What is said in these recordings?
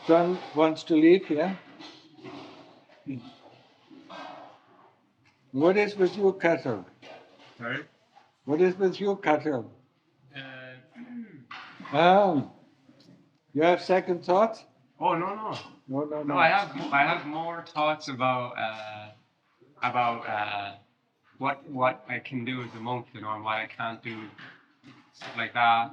John wants to leave, yeah? What is with you, Catherine? Sorry? What is with you, Catherine? Uh, Oh, you have second thoughts? oh no. No. I have more thoughts about what I can do as a monk, and what I can't do, stuff like that.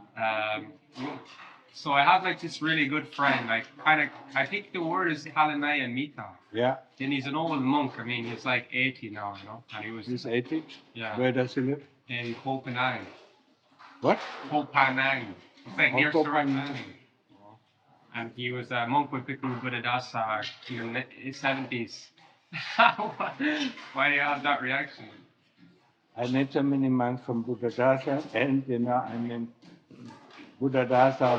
So I have like this really good friend, like I think the word is Kalanaya Mita. Yeah. And he's an old monk. I mean, he's like 80 now, and He's 80? Yeah. Where does he live? In Khongtong. What? Khongtong. It's like near Khongtong. Surat. And he was a monk with Bhikkhu Buddhadasa in the 70s. Why do you have that reaction? I met so many monks from Buddhadasa, and Buddhadasa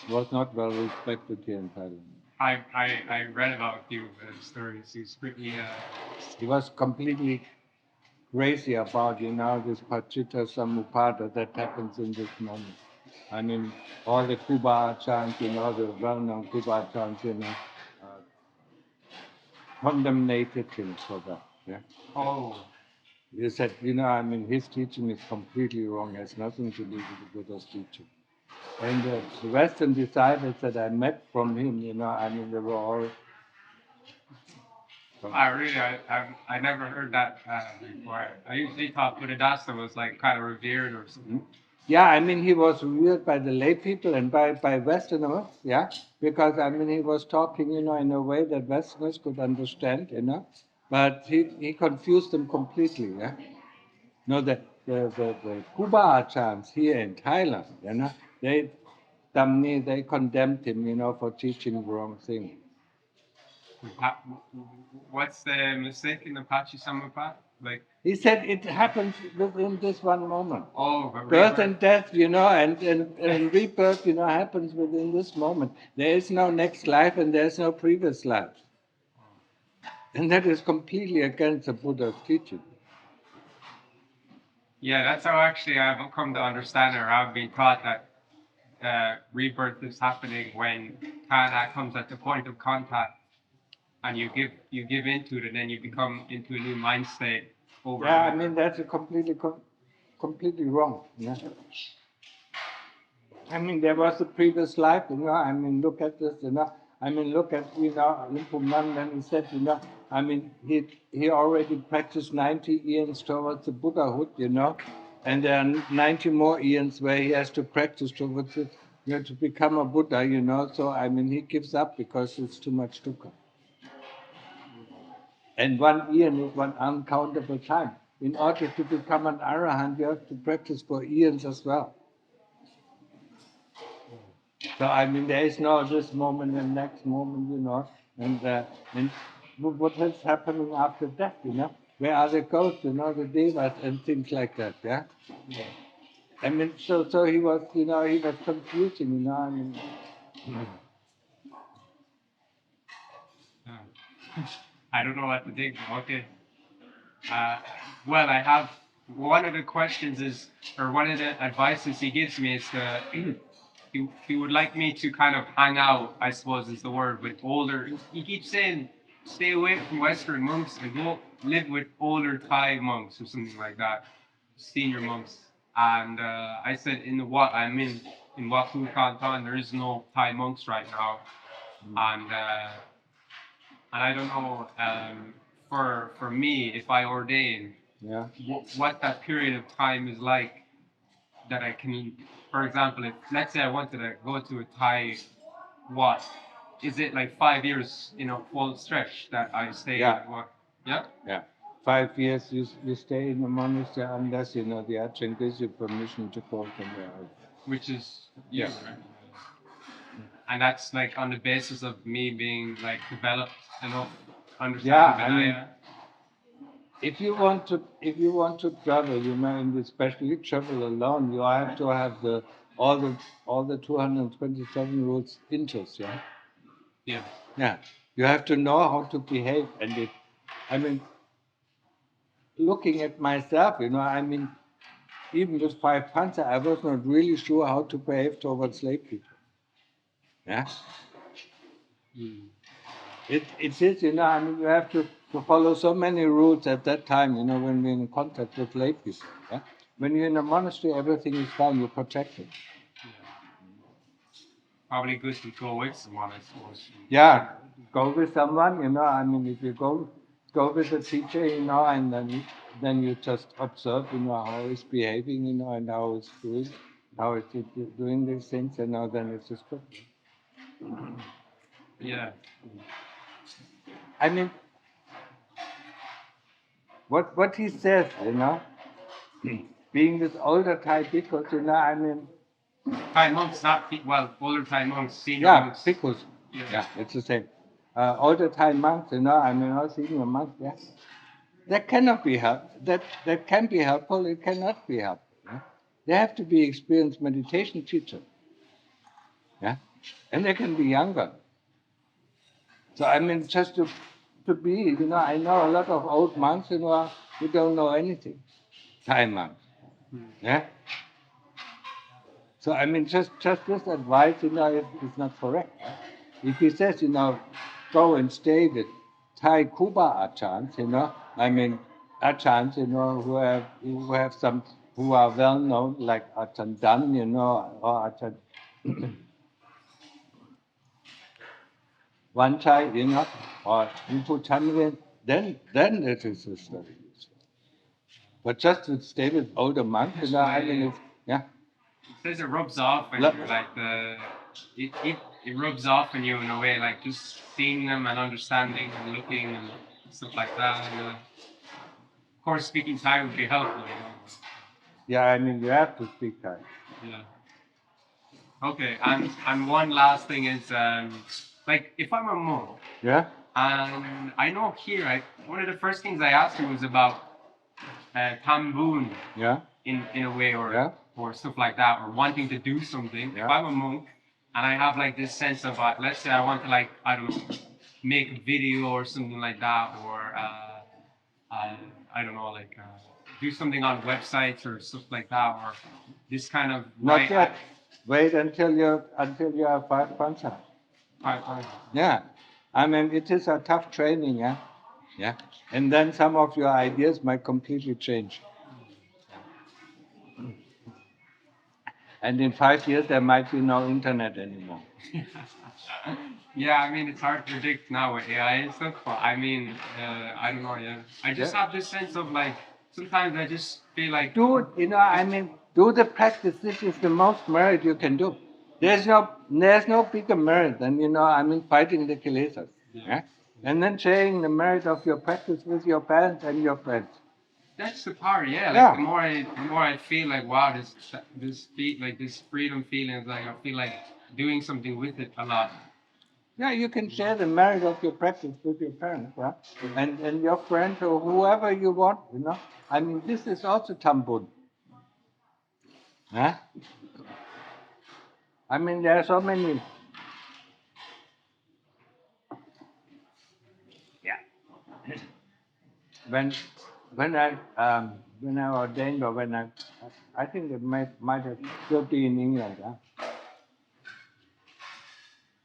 was not well respected here in Thailand. I read about a few stories. He's pretty. He was completely crazy about this Pachita Samuppada that happens in this moment. I mean, all the Kuba chants, the well-known Kuba chants, condemnated him for that. Yeah. Oh. He said, his teaching is completely wrong. It has nothing to do with the Buddha's teaching. And the Western disciples that I met from him, they were all. I never heard that before. I usually thought Buddhadasa was like kind of revered or something. Yeah, he was revered by the lay people and by Westerners, yeah, because he was talking, in a way that Westerners could understand, but he confused them completely, yeah. No, the Kuba chants here in Thailand, they condemned him, for teaching the wrong thing. What's the mistake in Apache Samapad? Like he said it happens within this one moment. Oh, birth and death, and rebirth, happens within this moment. There is no next life and there is no previous life. And that is completely against the Buddha's teaching. Yeah, that's how actually I've come to understand, or I've been taught that rebirth is happening when Kana comes at the point of contact, and you give into it, and then you become into a new mind state. That's completely wrong. Yeah. There was a previous life, look at this, look at, Limpuman, and he said, he already practiced 90 years towards the Buddhahood, and there are 90 more years where he has to practice towards it, to become a Buddha, so, he gives up because it's too much dukkha. And 1 year is one uncountable time. In order to become an Arahant, you have to practice for eons as well. So there is no this moment and next moment, and what is happening after death, Where are the ghosts, the devas and things like that, yeah. So he was, he was confusing, I don't know what to think. Okay. Well, I have one of the questions is, or one of the advices he gives me is he would like me to kind of hang out, I suppose is the word, with older. He keeps saying, stay away from Western monks and go live with older Thai monks or something like that, senior monks. And I said, I'm in Wat Phu Khongtong, there is no Thai monks right now, and I don't know. For me, if I ordain, yeah, what that period of time is like, that I can, for example, if let's say I wanted to go to a Thai Wat, is it like 5 years in a full stretch that I stay in Wat? Yeah? Yeah. 5 years you stay in the monastery unless, the Ajahn gives you permission to go somewhere else. Which is, right? And that's like on the basis of me being like developed enough, understanding if you want to travel, and especially travel alone, you have to have all the 227 rules interest, yeah. Yeah. Yeah. You have to know how to behave, and looking at myself, even with 5 panza, I was not really sure how to behave towards lay people. Yeah. It is, I mean, you have to follow so many rules at that time, when we're in contact with lay people. Yeah? When you're in a monastery, everything is fine, you're protected. Probably good to go with someone, I suppose. Yeah, go with someone, I mean, if you go with a teacher, and then you just observe, how he's behaving, and how he's doing these things, then it's just good. Yeah. I mean, what he says, being with older Thai bhikkhus, I mean. Thai monks, not older Thai monks, senior monks. Bhikkhus. Yeah, it's the same. Older Thai monks, I mean, all senior monks, yeah. That cannot be helped. That can be helpful. It cannot be helpful. Yeah? They have to be experienced meditation teachers. Yeah, and they can be younger. So I mean, just to be, I know a lot of old monks, who don't know anything. Thai monks. Yeah. So I mean, just this advice, is not correct. If he says, go and stay with Thai Kuba Ajahns, I mean, Ajahns, who have some, who are well known, like Ajahn Dan, or Ajahn Vanchai, or Inpu Chanrin, then it is very useful. But just to stay with older monks, I mean, it's, yeah. It says it rubs off when you're like it rubs off on you in a way, like just seeing them and understanding and looking and stuff like that. And, of course, speaking Thai would be helpful. Yeah, I mean, you have to speak Thai. Yeah. Okay, and one last thing is, like, if I'm a monk. Yeah. And I know here, one of the first things I asked you was about tambun. Yeah. In a way, or stuff like that, or wanting to do something. Yeah. If I'm a monk and I have like this sense of, let's say I want to, like, I don't know, make a video or something like that, or I don't know, like do something on websites or stuff like that, or this kind of. Not yet. Wait until you have 5 pancha. 5 pancha. Yeah, I mean, it is a tough training, yeah. Yeah, and then some of your ideas might completely change. And in 5 years, there might be no internet anymore. Yeah, I mean, it's hard to predict now with AI and stuff, but I mean, I don't know, yeah. I just have this sense of, like, sometimes I just feel like... Do the practice. This is the most merit you can do. There's no bigger merit than, fighting the kilesas. Yeah? And then sharing the merit of your practice with your parents and your friends. That's the part, yeah. Like, the more I feel like, wow, this freedom feeling, like I feel like doing something with it a lot. Yeah, you can share the merit of your practice with your parents, yeah? And your friends or whoever you want, I mean, this is also tambun. Huh? I mean, there are so many. Yeah. When I ordained, or when I think it might have still be in England. Yeah?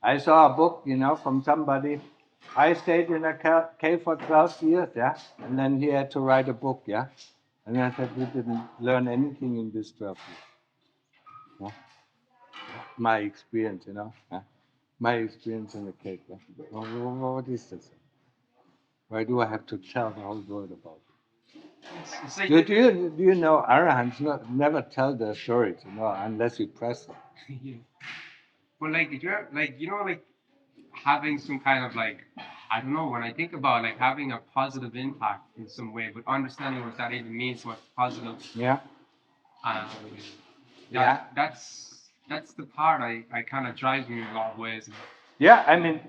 I saw a book, from somebody. I stayed in a cave for 12 years, yeah, and then he had to write a book, yeah, and I said we didn't learn anything in this 12 years. Yeah? My experience, yeah? My experience in the cave. Yeah? What is this? Why do I have to tell the whole world about it? Do you know Arahants never tell their stories, unless you press them. Yeah. Well, like, did you ever, like having some kind of, like, I don't know, when I think about, like, having a positive impact in some way, but understanding what that even means, what's positive. Yeah. Yeah. That's the part I kind of drives me in a lot of ways. Yeah, I mean,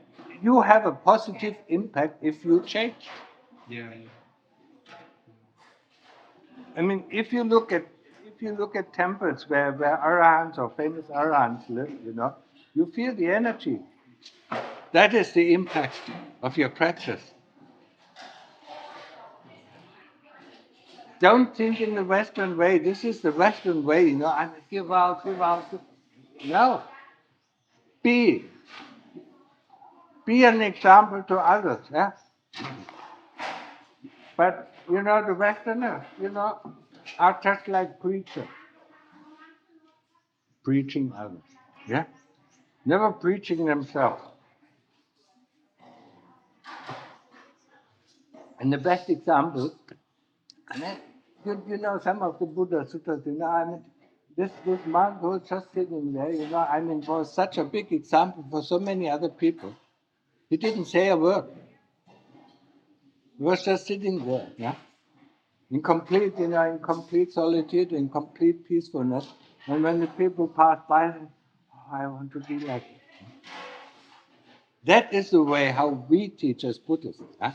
you have a positive impact if you change. Yeah. I mean, if you look at temples where Arahants or famous Arahants live, you feel the energy. That is the impact of your practice. Don't think in the Western way. This is the Western way, you know. I mean, give out, give out. No. Be an example to others. Yeah. But you know, the Westerners, you know, are just like preachers, preaching others. Yeah. Never preaching themselves. And the best example, I mean, you know, some of the Buddha sutras, you know, I mean, this monk who was just sitting there, you know, I mean, was such a big example for so many other people. He didn't say a word. He was just sitting there, yeah, in complete, you know, in complete solitude, in complete peacefulness. And when the people passed by, oh, I want to be like it. That is the way how we teach as Buddhists. Yeah?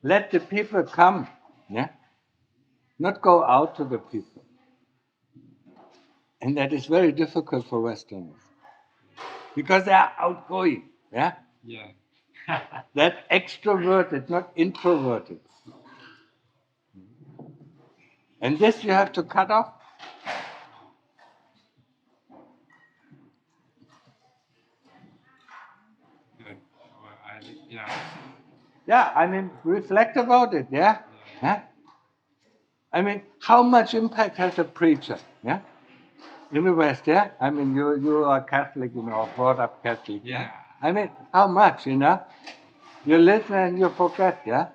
Let the people come, yeah, not go out to the people. And that is very difficult for Westerners because they are outgoing, yeah. Yeah. That extroverted, not introverted. And this you have to cut off. Good. Well, yeah. Yeah, I mean, reflect about it, yeah? Yeah. I mean, how much impact has a preacher, yeah? In the West, yeah? I mean, you are Catholic, you know, brought up Catholic. Yeah. I mean, how much, you know? You listen and you forget, yeah?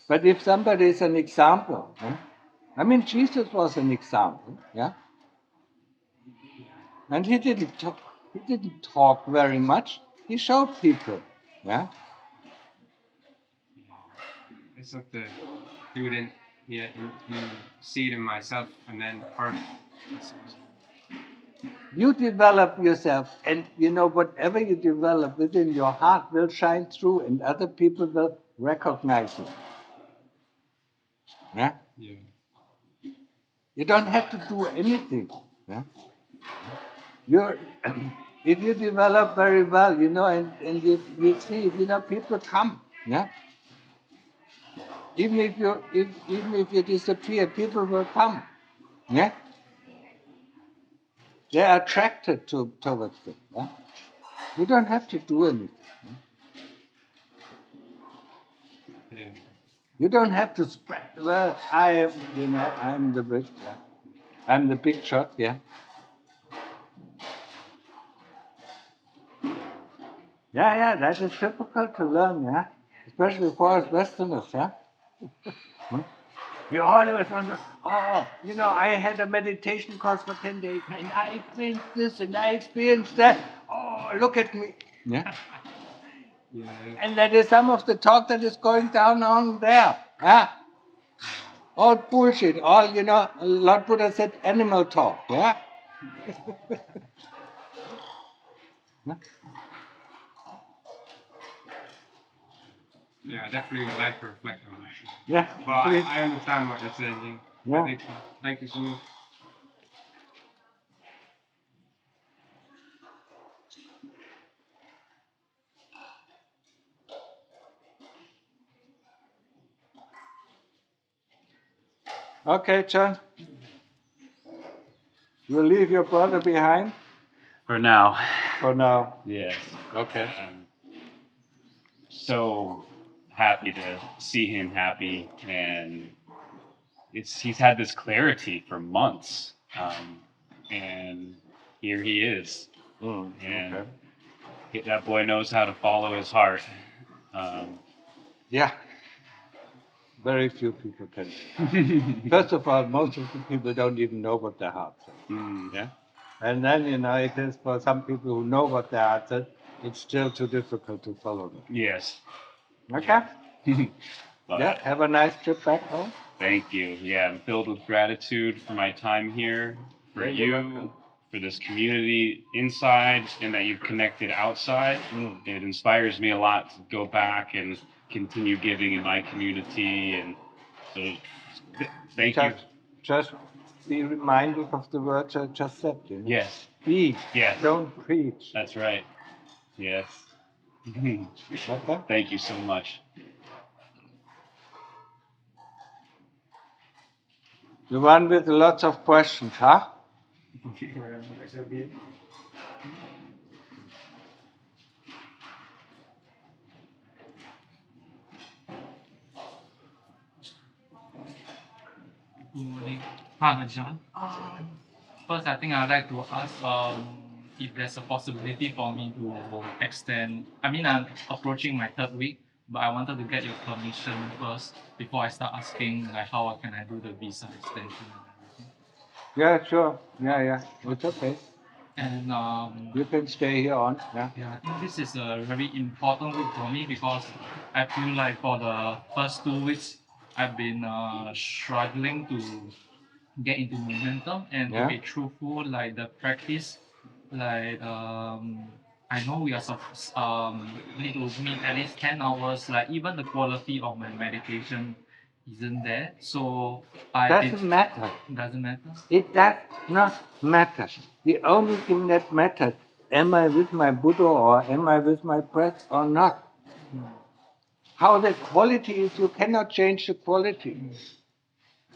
But if somebody is an example, yeah? I mean, Jesus was an example, yeah? And he didn't talk very much. He showed people, yeah? It's like the do it in, yeah, you see it in myself and then part. You develop yourself, and you know, whatever you develop within your heart will shine through, and other people will recognize it. Yeah? Yeah. You don't have to do anything. Yeah? You're, if you develop very well, you know, and you see, you know, people come. Yeah? Even if you disappear, people will come. Yeah? They're attracted towards it. Yeah? You don't have to do anything. Yeah. You don't have to spread. Well, I am, you know, I'm the big, yeah. I'm the big shot, yeah. Yeah, that is difficult to learn, yeah. Especially for us Westerners, yeah. We always wonder, oh, you know, I had a meditation course for 10 days and I experienced this and I experienced that. Oh, look at me. Yeah. Yeah. And that is some of the talk that is going down on there. Yeah. All bullshit, all, you know, Lord Buddha said animal talk, yeah. Yeah, I definitely would like to reflect on that. Yeah. But I understand what you're saying. Yeah. Thank you so much. Okay, John. You leave your brother behind For now. for now. Yes. Okay. I'm so happy to see him happy, and he's had this clarity for months, and here he is, and Okay. that boy knows how to follow his heart. Yeah. Very few people can. First of all, most of the people don't even know what their heart says. Yeah. And then, you know, it is for some people who know what their heart says, it's still too difficult to follow them. Yes. Okay. But Yeah. Have a nice trip back home. thank you. Yeah, I'm filled with gratitude for my time here, for Yeah, you're you, welcome. for this community inside, and that you've connected outside. It inspires me a lot to go back and continue giving in my community. And so, thank you. Just be reminded of the words I just said. You know? Yes. Be. Yes. Don't preach. That's right. Yes. Okay. Thank you so much. The one with lots of questions, huh? Good morning. Hi, Ajahn. First, I think I'd like to ask if there's a possibility for me to extend. I mean, I'm approaching my third week, but I wanted to get your permission first before I start asking like how can I do the visa extension and everything. Yeah, sure. Yeah. It's okay. And You can stay here on. Yeah. yeah, I think this is a very important week for me because I feel like for the first 2 weeks I've been struggling to get into momentum and to Yeah. be truthful, like the practice, like I know we are need to meet at least 10 hours, like even the quality of my meditation isn't there. So Doesn't matter. doesn't matter. It does not matter. The only thing that matters, am I with my Buddha or am I with my breath or not? How the quality is, you cannot change the quality.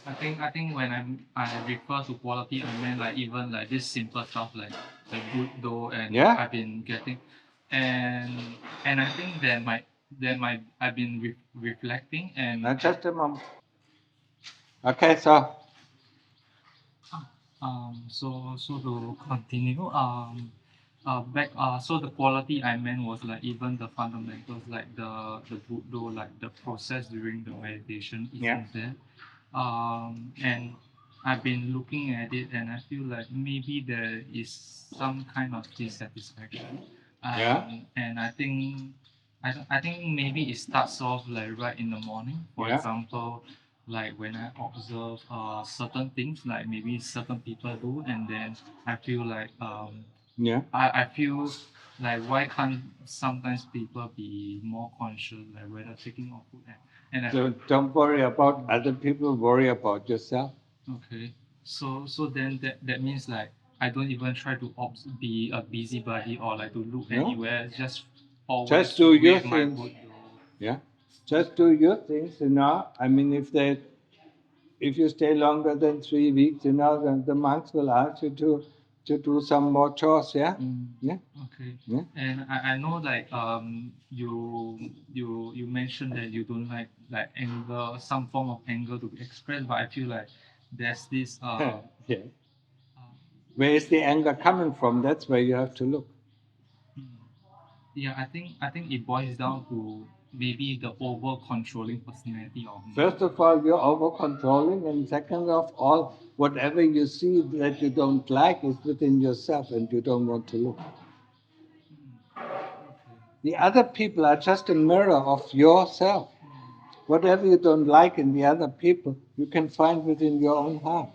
I think when I refer to quality, I meant like even like this simple stuff like the good dough and Yeah. I've been getting, and I think that my I've been reflecting and Now just a moment. Okay, so so to continue back so the quality I meant was like even the fundamentals like the good dough like the process during the meditation isn't Yeah. there. And I've been looking at it and I feel like maybe there is some kind of dissatisfaction. Yeah. And I think maybe it starts off like right in the morning. For Yeah. example, like when I observe certain things like maybe certain people do and then I feel like Yeah. I feel like why can't sometimes people be more conscious like whether taking off food and I So don't worry about other people, worry about yourself. okay. So then that means like I don't even try to be a busybody or like to look No. anywhere. Just always Just do your with my things. good. Yeah. Just do your things, I mean, if you stay longer than 3 weeks, then the monks will ask you to do some more chores, yeah? Yeah. Okay. Yeah. And I know like you mentioned that you don't like anger, some form of anger to be expressed, but I feel like there's this Yeah. Where is the anger coming from? That's where you have to look. yeah, I think it boils down to maybe the over controlling personality of me. First of all, you're over controlling, and second of all, whatever you see that you don't like is within yourself and you don't want to look. The other people are just a mirror of yourself. Whatever you don't like in the other people, you can find within your own heart.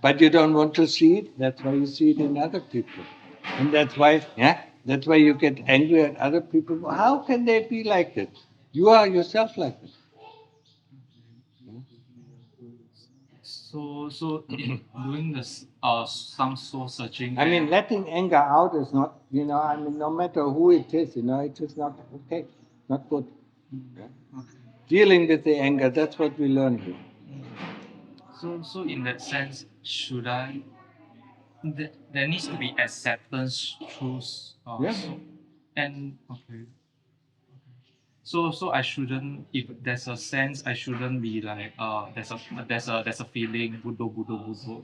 But you don't want to see it, that's why you see it in other people. And that's why you get angry at other people. How can they be like that? You are yourself like that. So in doing this some soul searching. I mean, letting anger out is not, no matter who it is, it is not okay, not good. Okay. Dealing with the anger, that's what we learn here. So in that sense, should I? There needs to be acceptance through. Yeah. And okay. So I shouldn't, if there's a sense, I shouldn't be like there's a feeling Buddha.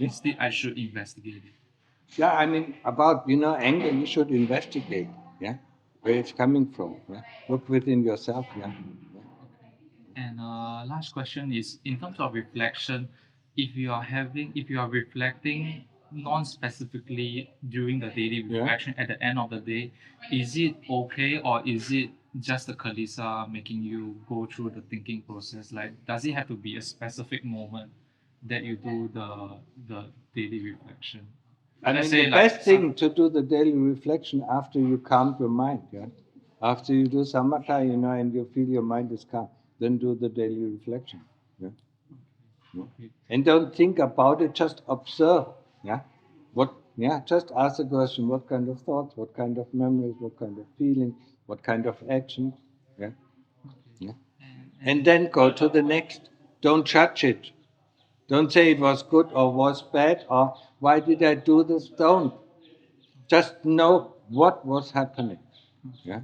Instead, I should investigate it. Yeah, I mean, about, anger, you should investigate, yeah, where it's coming from, yeah. Look within yourself, yeah. And last question is in terms of reflection, if you are reflecting non-specifically during the daily Yeah. reflection at the end of the day, is it okay or is it just the Kalisa making you go through the thinking process? Like, does it have to be a specific moment that you do the daily reflection? I Let's mean, say the like best thing to do the daily reflection after you calm your mind, yeah. After you do samatha, and you feel your mind is calm, then do the daily reflection, yeah. Okay. And don't think about it, just observe, yeah. Just ask the question, what kind of thoughts, what kind of memories, what kind of feelings, what kind of actions, yeah. Okay. Yeah. And then go to the next. Don't judge it. Don't say it was good or was bad or why did I do this. Don't. Just know what was happening. Yeah.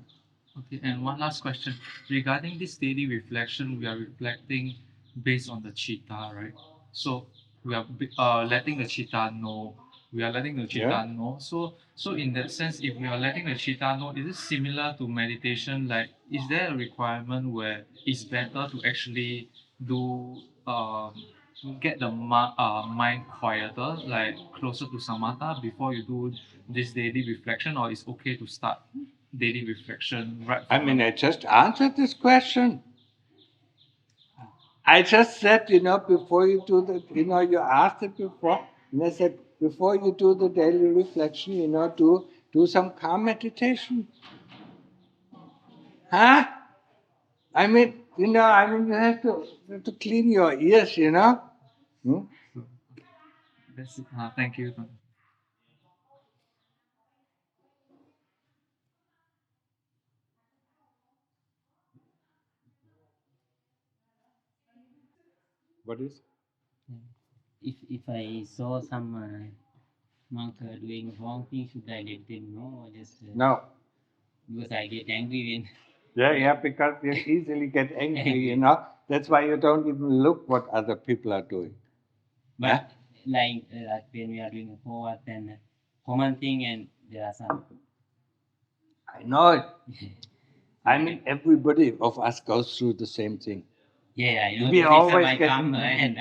Okay, and one last question. Regarding this daily reflection, we are reflecting based on the chitta, right? So we are letting the chitta know. We are letting the chitta Yeah. know. So in that sense, if we are letting the chitta know, is it similar to meditation? Like, is there a requirement where it's better to actually do get the mind quieter, like closer to samatha before you do this daily reflection, or it's okay to start daily reflection right I from mean, I just answered this question. I just said, before you do the, you asked it before, and I said, before you do the daily reflection, do some calm meditation. Huh? I mean, you have to clean your ears, Hmm? That's it. Thank you. What is? If I saw some monk doing wrong thing, should I let them know or just No. because I get angry Yeah, because you easily get angry, Angry. That's why you don't even look what other people are doing. but Yeah? like when we are doing a forward and common thing and there are some I know it. I mean, everybody of us goes through the same thing. yeah, I know We the reason always I get. come and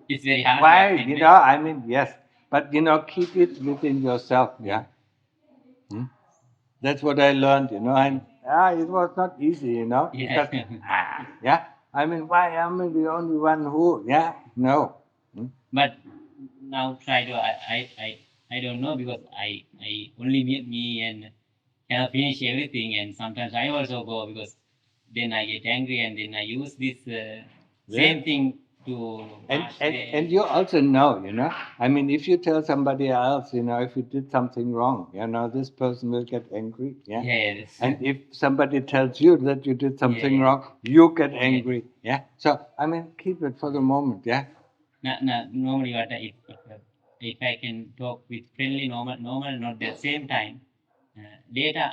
it's very hard to Why? accept, I mean, yes. But, keep it within yourself, yeah? Hmm? That's what I learned, and it was not easy, yeah. because, yeah? I mean, why am I the only one who, yeah? No. Hmm? But now try to I don't know because I only meet me and cannot finish everything and sometimes I also go because then I get angry and then I use this same thing to And, pass and, the and you also know, I mean, if you tell somebody else, if you did something wrong, this person will get angry, yeah? yeah And if somebody tells you that you did something yeah wrong, you get yeah. angry, yeah? So, I mean, keep it for the moment, yeah? Normally what if I can talk with friendly normal not the same time later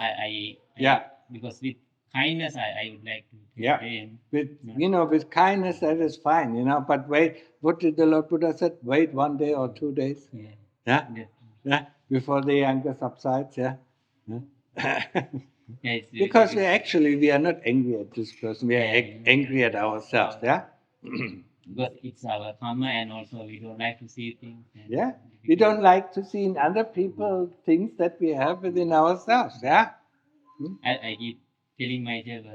Yeah. because with kindness I would like to Yeah. them With, yeah. with kindness, that is fine, but wait, what did the Lord Buddha said? Wait 1 day or 2 days, Yeah. yeah? That- Yeah? Before the anger subsides, yeah? Yeah? yeah, it's Because very- we are not angry at this person, we are angry at ourselves, yeah? because it's our karma and also we don't like to see things and Yeah? We don't like to see in other people things that we have within ourselves, yeah? I keep telling myself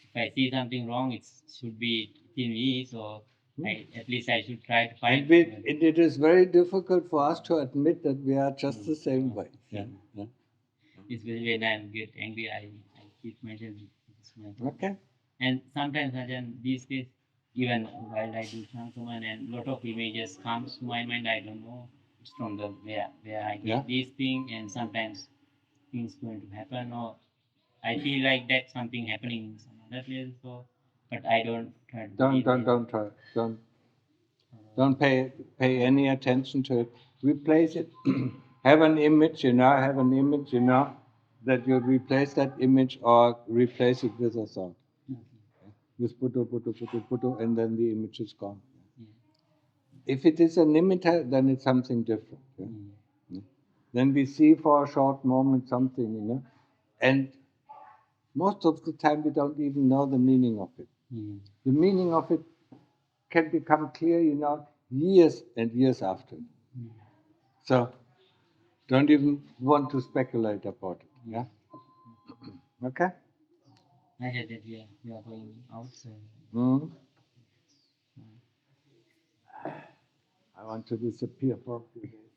if I see something wrong it should be in me so at least I should try to find And it is very difficult for us to admit that we are just the same way. Yeah. Yeah. especially when I get angry I keep myself small. Okay. And sometimes again these days even while I do Shankaman and lot of images comes to my mind I don't know it's from the where I get Yeah. these things and sometimes things going to happen or I feel like that something happening in some other place so but I don't try to believe it. Don't try. Don't pay any attention to it. Replace it. Have an image, that you replace that image or replace it with a thought. With Buddha, and then the image is gone. Yeah. If it is an imitator, then it's something different. Yeah? Yeah. Then we see for a short moment something, and most of the time we don't even know the meaning of it. The meaning of it can become clear, years and years after. So don't even want to speculate about it. Yeah? Okay? I heard that we are going outside. Mhm. I want to disappear for a few days.